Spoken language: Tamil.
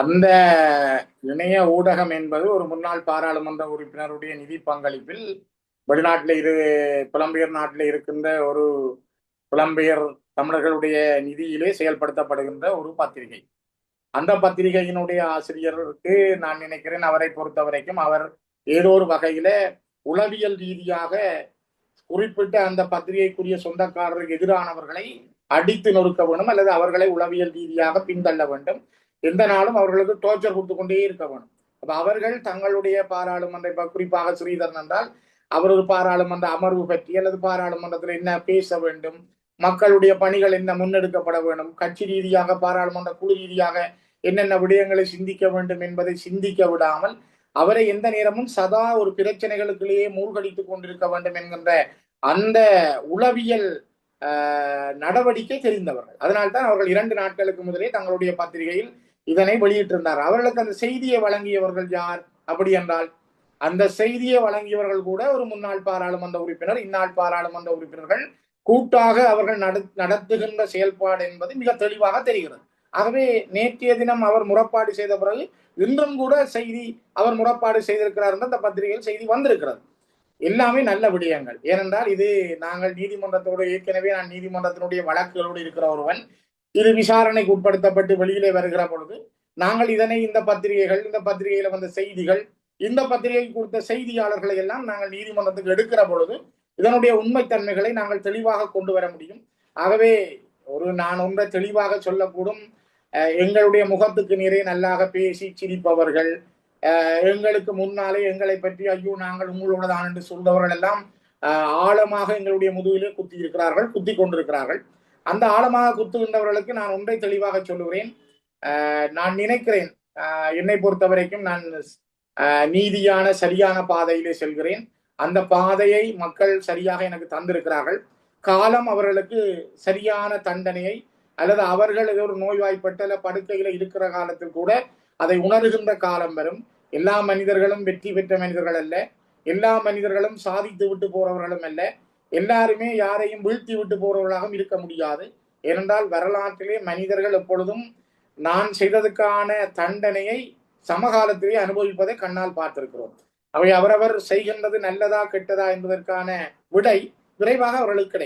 அந்த இணைய ஊடகம் என்பது ஒரு முன்னாள் பாராளுமன்ற உறுப்பினருடைய நிதி பங்களிப்பில் வெளிநாட்டில் புலம்பெயர் நாட்டில் இருக்கின்ற ஒரு புலம்பெயர் தமிழர்களுடைய நிதியிலே செயல்படுத்தப்படுகின்ற ஒரு பத்திரிகை. அந்த பத்திரிகையினுடைய ஆசிரியருக்கு நான் நினைக்கிறேன், அவரை பொறுத்த வரைக்கும் அவர் ஏதோ ஒரு வகையில உளவியல் ரீதியாக குறிப்பிட்ட அந்த பத்திரிகைக்குரிய சொந்தக்காரருக்கு எதிரானவர்களை அடித்து நொறுக்க வேண்டும், அல்லது அவர்களை உளவியல் ரீதியாக பின்தள்ள வேண்டும். எந்த நாளும் அவர்களுக்கு டோர்ச்சர் கொடுத்து கொண்டே இருக்க வேண்டும். அப்ப அவர்கள் தங்களுடைய பாராளுமன்ற, குறிப்பாக ஸ்ரீதரன் என்றால் அவரது பாராளுமன்ற அமர்வு பற்றி அல்லது பாராளுமன்றத்தில் என்ன பேச வேண்டும், மக்களுடைய பணிகள் என்ன முன்னெடுக்கப்பட வேண்டும், கட்சி ரீதியாக பாராளுமன்ற குழு ரீதியாக என்னென்ன விடயங்களை சிந்திக்க வேண்டும் என்பதை சிந்திக்க விடாமல் அவரை எந்த நேரமும் சதா ஒரு பிரச்சனைகளுக்குள்ளேயே மூழ்கடித்துக் கொண்டிருக்க வேண்டும் என்கின்ற அந்த உளவியல் நடவடிக்கை தெரிந்தவர்கள். அதனால்தான் அவர்கள் 2 நாட்களுக்கு முதலே தங்களுடைய பத்திரிகையில் இதனை வெளியிட்டிருந்தார். அவர்களுக்கு அந்த செய்தியை வழங்கியவர்கள் யார் அப்படி என்றால், அந்த செய்தியை வழங்கியவர்கள் கூட ஒரு முன்னாள் பாராளுமன்ற உறுப்பினர், இந்நாள் பாராளுமன்ற உறுப்பினர்கள் கூட்டாக அவர்கள் நடத்துகின்ற செயல்பாடு என்பது மிக தெளிவாக தெரிகிறது. ஆகவே நேற்றைய தினம் அவர் முறைப்பாடு செய்த பிறகு இன்றும் கூட செய்தி அவர் முறைப்பாடு செய்திருக்கிறார் என்று அந்த பத்திரிகையில் செய்தி வந்திருக்கிறது. எல்லாமே நல்ல விடயங்கள். ஏனென்றால் இது நாங்கள் நீதிமன்றத்தோடு ஏற்கனவே நான் நீதிமன்றத்தினுடைய வழக்குகளோடு இருக்கிற ஒருவன், இது விசாரணைக்கு உட்படுத்தப்பட்டு வெளியிலே வருகிற பொழுது நாங்கள் இதனை இந்த பத்திரிகைகள், இந்த பத்திரிகையில வந்த செய்திகள், இந்த பத்திரிகை கொடுத்த செய்தியாளர்களை எல்லாம் நாங்கள் நீதிமன்றத்துக்கு எடுக்கிற பொழுது இதனுடைய உண்மைத்தன்மைகளை நாங்கள் தெளிவாக கொண்டு வர முடியும். ஆகவே நான் ஒன்றை தெளிவாக சொல்லக்கூடும், எங்களுடைய முகத்துக்கு நிறைய நல்லாக பேசி சிரிப்பவர்கள், எங்களுக்கு முன்னாலே எங்களை பற்றி ஐயோ நாங்கள் உங்களோட தான் என்று சொல்றவர்கள் எல்லாம் ஆழமாக எங்களுடைய முதுகிலே குத்தி இருக்கிறார்கள், குத்தி கொண்டிருக்கிறார்கள். அந்த ஆழமாக குத்துகின்றவர்களுக்கு நான் ஒன்றை தெளிவாக சொல்லுகிறேன். நான் நினைக்கிறேன், என்னை பொறுத்த வரைக்கும் நான் நீதியான சரியான பாதையிலே செல்கிறேன். அந்த பாதையை மக்கள் சரியாக எனக்கு தந்திருக்கிறார்கள். காலம் அவர்களுக்கு சரியான தண்டனையை, அல்லது அவர்கள் ஏதோ ஒரு நோய்வாய்ப்பட்ட படுக்கையில இருக்கிற காலத்தில் கூட அதை உணர்கின்ற காலம் வரும். எல்லா மனிதர்களும் வெற்றி பெற்ற மனிதர்கள் அல்ல, எல்லா மனிதர்களும் சாதித்து விட்டு போறவர்களும் அல்ல, எல்லாருமே யாரையும் வீழ்த்தி விட்டு போறவர்களாகவும் இருக்க முடியாது. ஏனென்றால் வரலாற்றிலே மனிதர்கள் எப்பொழுதும் நான் செய்ததுக்கான தண்டனையை சமகாலத்திலே அனுபவிப்பதை கண்ணால் பார்த்திருக்கிறோம். அவை அவரவர் செய்கின்றது நல்லதா கெட்டதா என்பதற்கான விடை விரைவாக அவர்களுக்கு கிடைக்கும்.